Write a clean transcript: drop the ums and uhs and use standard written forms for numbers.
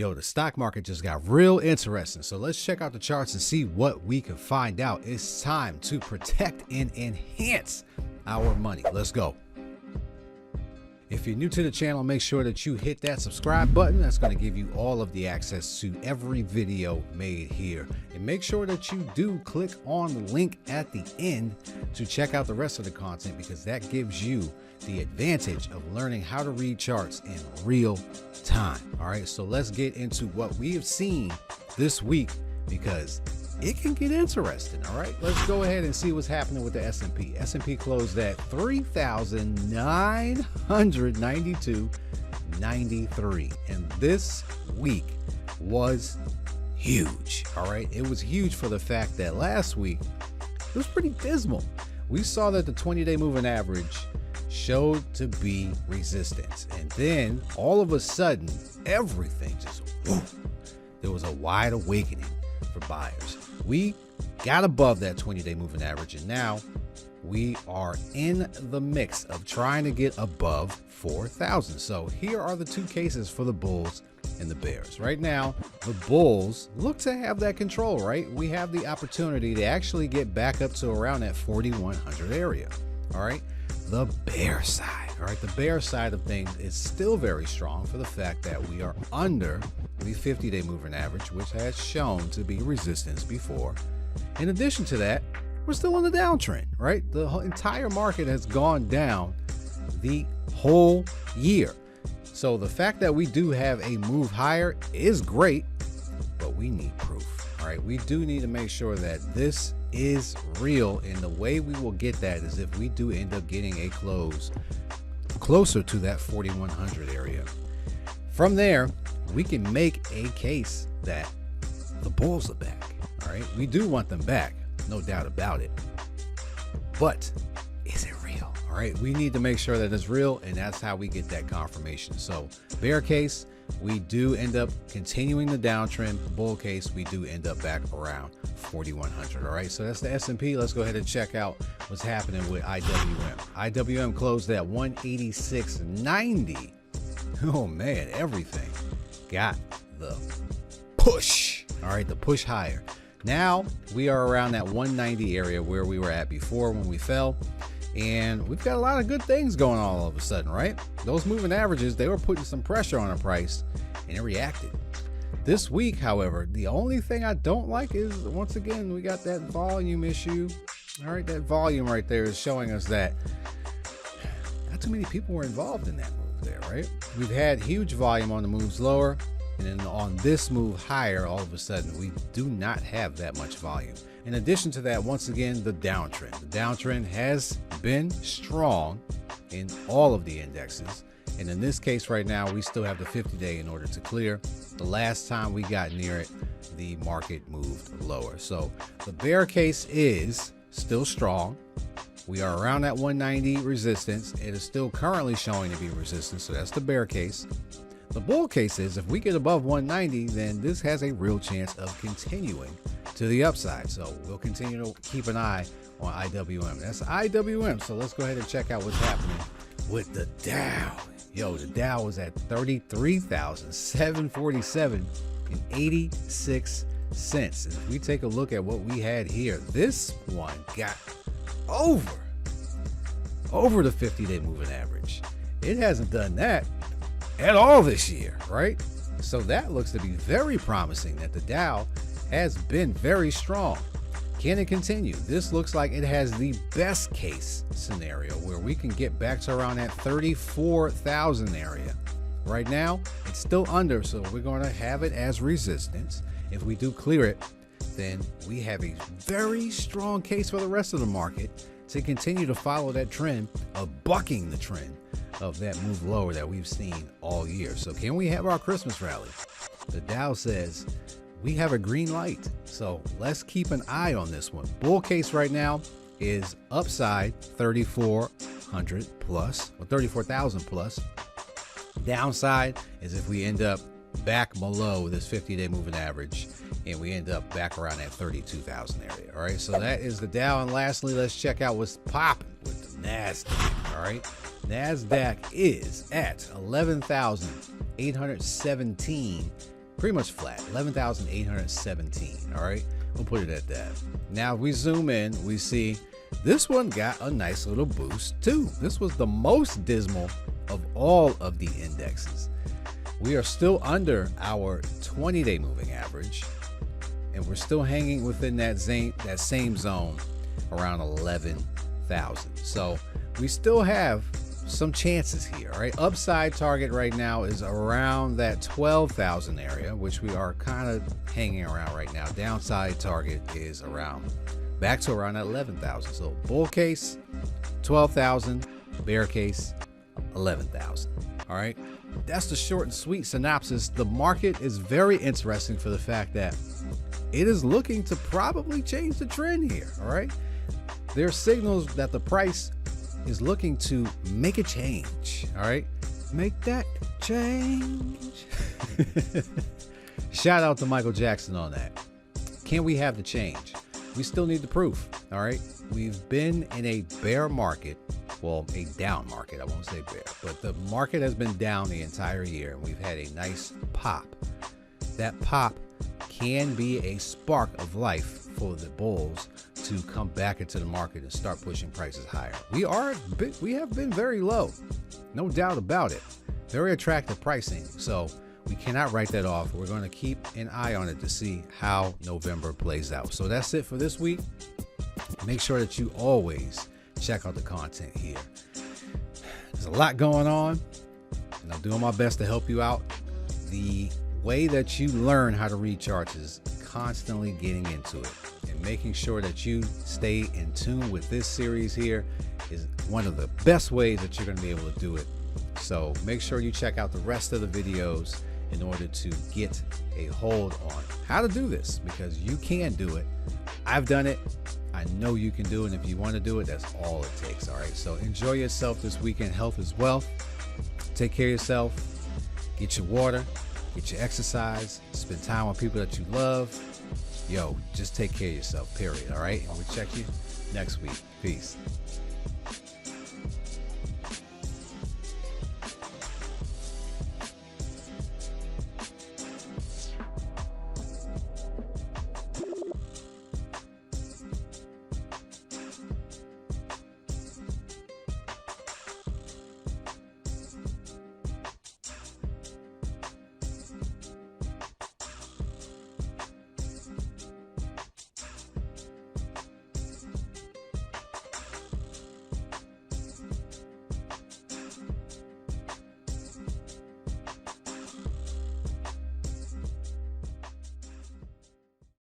Yo, the stock market just got real interesting. So let's check out the charts and see what we can find out. It's time to protect and enhance our money. Let's go. If you're new to the channel, make sure that you hit that subscribe button. That's going to give you all of the access to every video made here. And make sure that you do click on the link at the end to check out the rest of the content, because that gives you the advantage of learning how to read charts in real time. All right, so let's get into what we have seen this week, because it can get interesting. All right, let's go ahead and see what's happening with the S&P. S&P closed at 3,992.93, and this week was huge. All right, it was huge for the fact that last week it was pretty dismal. We saw that the 20-day moving average showed to be resistance, and then all of a sudden everything just there was a wide awakening for buyers. We got above that 20-day moving average, and now we are in the mix of trying to get above 4,000. So here are the two cases for the bulls and the bears. Right now, the bulls look to have that control, right? We have the opportunity to actually get back up to around that 4,100 area. All right, the bear side. All right, the bear side of things is still very strong for the fact that we are under the 50-day moving average, which has shown to be resistance before. In addition to that, we're still on the downtrend, right? The entire market has gone down the whole year. So the fact that we do have a move higher is great, but we need proof. All right, we do need to make sure that this is real, and the way we will get that is if we do end up getting a close closer to that 4,100 area. From there, we can make a case that the bulls are back. All right, we do want them back, no doubt about it, but is it real? All right, we need to make sure that it's real, and that's how we get that confirmation. So bear case, we do end up continuing the downtrend. Bull case, we do end up back around 4,100. All right, so that's the S&P. Let's go ahead and check out what's happening with IWM. IWM closed at 186.90. Oh man, everything got the push. All right, the push higher. Now we are around that 190 area where we were at before when we fell. And we've got a lot of good things going on all of a sudden, right? Those moving averages, they were putting some pressure on the price, and it reacted. This week, however, the only thing I don't like is, once again, we got that volume issue. All right, that volume right there is showing us that not too many people were involved in that move there, right? We've had huge volume on the moves lower, and then on this move higher, all of a sudden, we do not have that much volume. In addition to that, once again, the downtrend. The downtrend has been strong in all of the indexes. And in this case right now, we still have the 50-day in order to clear. The last time we got near it, the market moved lower. So the bear case is still strong. We are around that 190 resistance. It is still currently showing to be resistance. So that's the bear case. The bull case is if we get above 190, then this has a real chance of continuing to the upside. So we'll continue to keep an eye on IWM. That's IWM. So let's go ahead and check out what's happening with the Dow. Yo, the Dow was at 33,747.86 cents. And if we take a look at what we had here, this one got over the 50-day moving average. It hasn't done that at all this year, right? So that looks to be very promising that the Dow has been very strong. Can it continue? This looks like it has the best case scenario where we can get back to around that 34,000 area. Right now, it's still under, so we're going to have it as resistance. If we do clear it, then we have a very strong case for the rest of the market to continue to follow that trend of bucking the trend of that move lower that we've seen all year. So can we have our Christmas rally? The Dow says we have a green light. So let's keep an eye on this one. Bull case right now is upside 3,400 plus or 34,000 plus. Downside is if we end up back below this 50-day moving average and we end up back around that 32,000 area. All right, so that is the Dow. And lastly, let's check out what's popping with the Nasdaq. All right, Nasdaq is at 11,817 pretty much flat, 11,817. All right, we'll put it at that. Now if we zoom in, we see this one got a nice little boost too. This was the most dismal of all of the indexes. We are still under our 20-day moving average, and we're still hanging within that same zone around 11,000. So we still have some chances here. All right, upside target right now is around that 12,000 area, which we are kind of hanging around right now. Downside target is back to around that 11,000. So bull case 12,000, bear case 11,000. All right, that's the short and sweet synopsis. The market is very interesting for the fact that it is looking to probably change the trend here. All right, there are signals that the price is looking to make a change. All right, make that change. Shout out to Michael Jackson on that. Can we have the change? We still need the proof. All right, we've been in a bear market, well, a down market. I won't say bear, but the market has been down the entire year, and we've had a nice pop. That pop can be a spark of life for the bulls to come back into the market and start pushing prices higher. We have been very low, no doubt about it. Very attractive pricing, so we cannot write that off. We're going to keep an eye on it to see how November plays out. So that's it for this week. Make sure that you always check out the content here. There's a lot going on, and I'm doing my best to help you out. The way that you learn how to read charts is constantly getting into it, and making sure that you stay in tune with this series here is one of the best ways that you're going to be able to do it. So make sure you check out the rest of the videos in order to get a hold on how to do this, because you can do it. I've done it. I know you can do it. And if you want to do it, that's all it takes. All right. So enjoy yourself this weekend. Health is wealth. Take care of yourself. Get your water. Get your exercise. Spend time with people that you love. Yo, just take care of yourself, period. All right. And we'll check you next week. Peace.